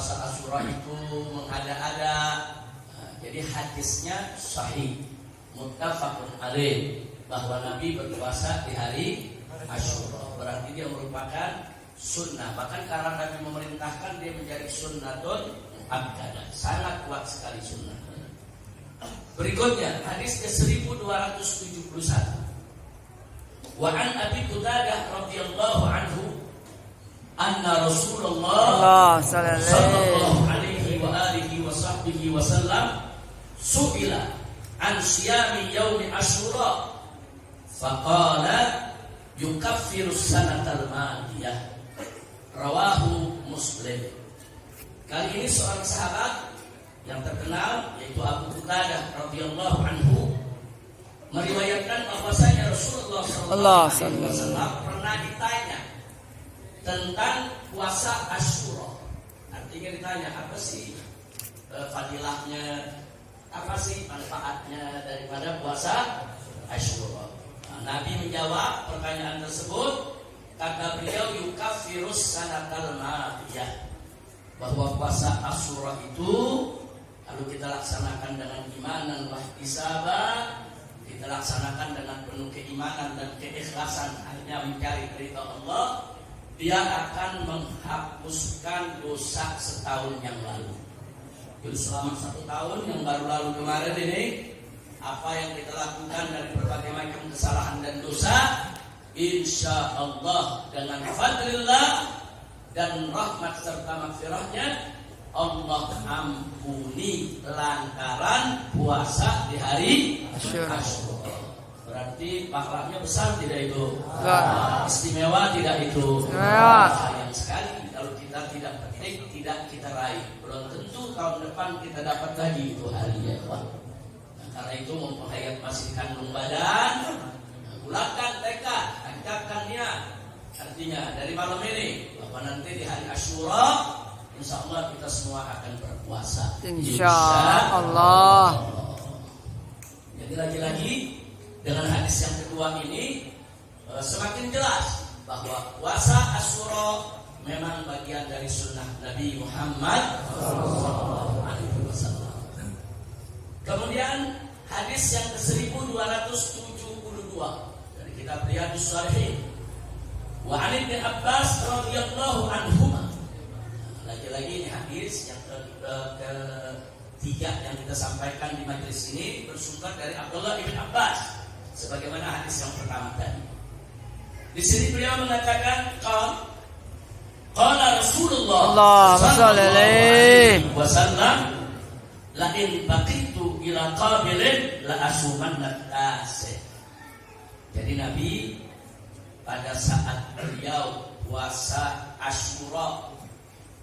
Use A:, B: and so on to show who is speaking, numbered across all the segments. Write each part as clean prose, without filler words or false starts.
A: puasa Asyura itu mengada-ada. Jadi hadisnya sahih, muttafaqun alaih, bahwa Nabi berpuasa di hari Asyura. Berarti dia merupakan sunnah. Bahkan karena Nabi memerintahkan, dia menjadi sunnatun muakkadah. Sangat kuat sekali sunnah. Berikutnya hadis ke-1271. Wa an Abi Qatadah radhiyallahu anhu anna Rasulullah sallallahu alaihi wa alihi wa sahbihi wa sallam su'ila an siyami yaumi Asyura faqala yukaffiru sanatal madiyah. Rawahu Muslim. Kali ini seorang sahabat yang terkenal yaitu Abu Qatadah radhiyallahu anhu meriwayatkan bahwasanya Rasulullah sallallahu alaihi wasallam pernah ditanya tentang puasa Asyura. Artinya ditanya apa sih fadilahnya, apa sih manfaatnya daripada puasa Asyura. Nabi menjawab pertanyaan tersebut, kata beliau yukaffirus sanatal madiyah, bahwa puasa Asyura itu kalau kita laksanakan dengan iman dan ihtisaban, kita laksanakan dengan penuh keimanan dan keikhlasan hanya mencari ridha Allah, dia akan menghapuskan dosa setahun yang lalu. Jadi selama 1 tahun yang baru lalu kemarin ini, apa yang kita lakukan dari berbagai macam kesalahan dan dosa, insya Allah dengan fadlillah dan rahmat serta maghfirahnya, Allah ampuni lantaran puasa di hari Asyura. Berarti pahalanya besar tidak itu? Istimewa tidak itu? Sayang sekali kalau kita tidak petik, tidak kita raih. Belum tentu tahun depan kita dapat lagi itu harinya. Karena itu mumpung hayat masih kandung badan, gulakan tekad, ancapkan niat. Artinya dari malam ini bahwa nanti di hari Asyura insya Allah kita semua akan berpuasa. Insya Allah. Jadi lagi-lagi dengan hadis yang kedua ini semakin jelas bahwa puasa Asyura memang bagian dari sunnah Nabi Muhammad SAW. Kemudian hadis yang ke-1272 dari kitab Riyadhus Shalihin. Wa 'an Ibnu Abbas radhiyallahu anhuma. Lagi-lagi ini hadis yang ketiga yang kita sampaikan di majelis ini bersumber dari Abdullah bin Abbas, sebagaimana hadis yang pertama tadi. Di sini beliau mengatakan qala Rasulullah sallallahu alaihi wasallam la in baqitu ila qabilin la asumanna tasi. Jadi Nabi pada saat beliau puasa Asyura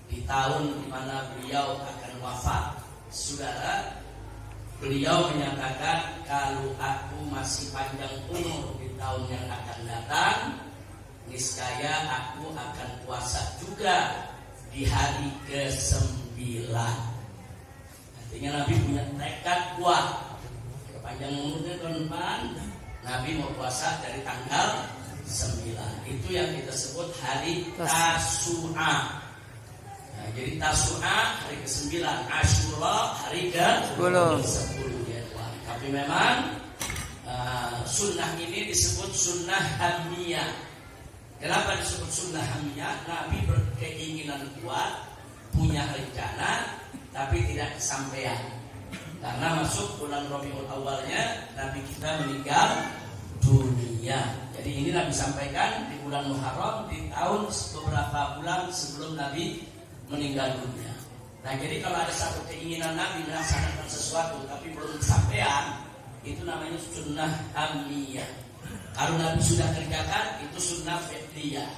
A: di tahun di mana beliau akan wafat, saudara, beliau menyatakan kalau aku masih panjang umur di tahun yang akan datang, niscaya aku akan puasa juga di hari ke-9. Artinya Nabi punya tekad kuat. Panjang umurnya tahun depan, Nabi mau puasa dari tanggal 9. Itu yang kita sebut hari Tasu'a. Nah, jadi Tasu'a hari ke-9, Asyura hari ke-10 ya. Tapi memang sunnah ini disebut sunnah hamiyah. Kenapa disebut sunnah hamiyah? Nabi berkeinginan kuat, punya rencana, tapi tidak kesampaian. Karena masuk bulan Rabiul Awalnya Nabi kita meninggal dunia. Jadi ini Nabi sampaikan di bulan Muharram, di tahun beberapa bulan sebelum Nabi meninggal dunia. Nah, jadi kalau ada satu keinginan Nabi melaksanakan sesuatu tapi belum kesampaian, itu namanya sunnah hamiyah. Kalau Nabi sudah kerjakan, itu sunnah fi'liyah.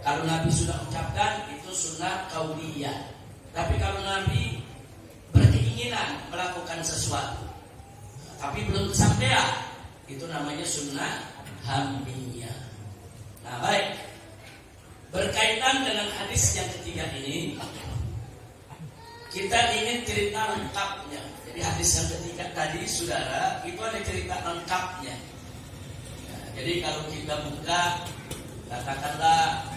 A: Kalau Nabi sudah ucapkan, itu sunnah qauliyah. Tapi kalau Nabi berkeinginan melakukan sesuatu tapi belum kesampaian, itu namanya sunnah hamiyah. Nah, baik. Berkaitan dengan hadis yang ketiga ini, kita ingin cerita lengkapnya. Jadi hadis yang ketiga tadi, saudara, itu ada cerita lengkapnya. Nah, jadi kalau kita buka, katakanlah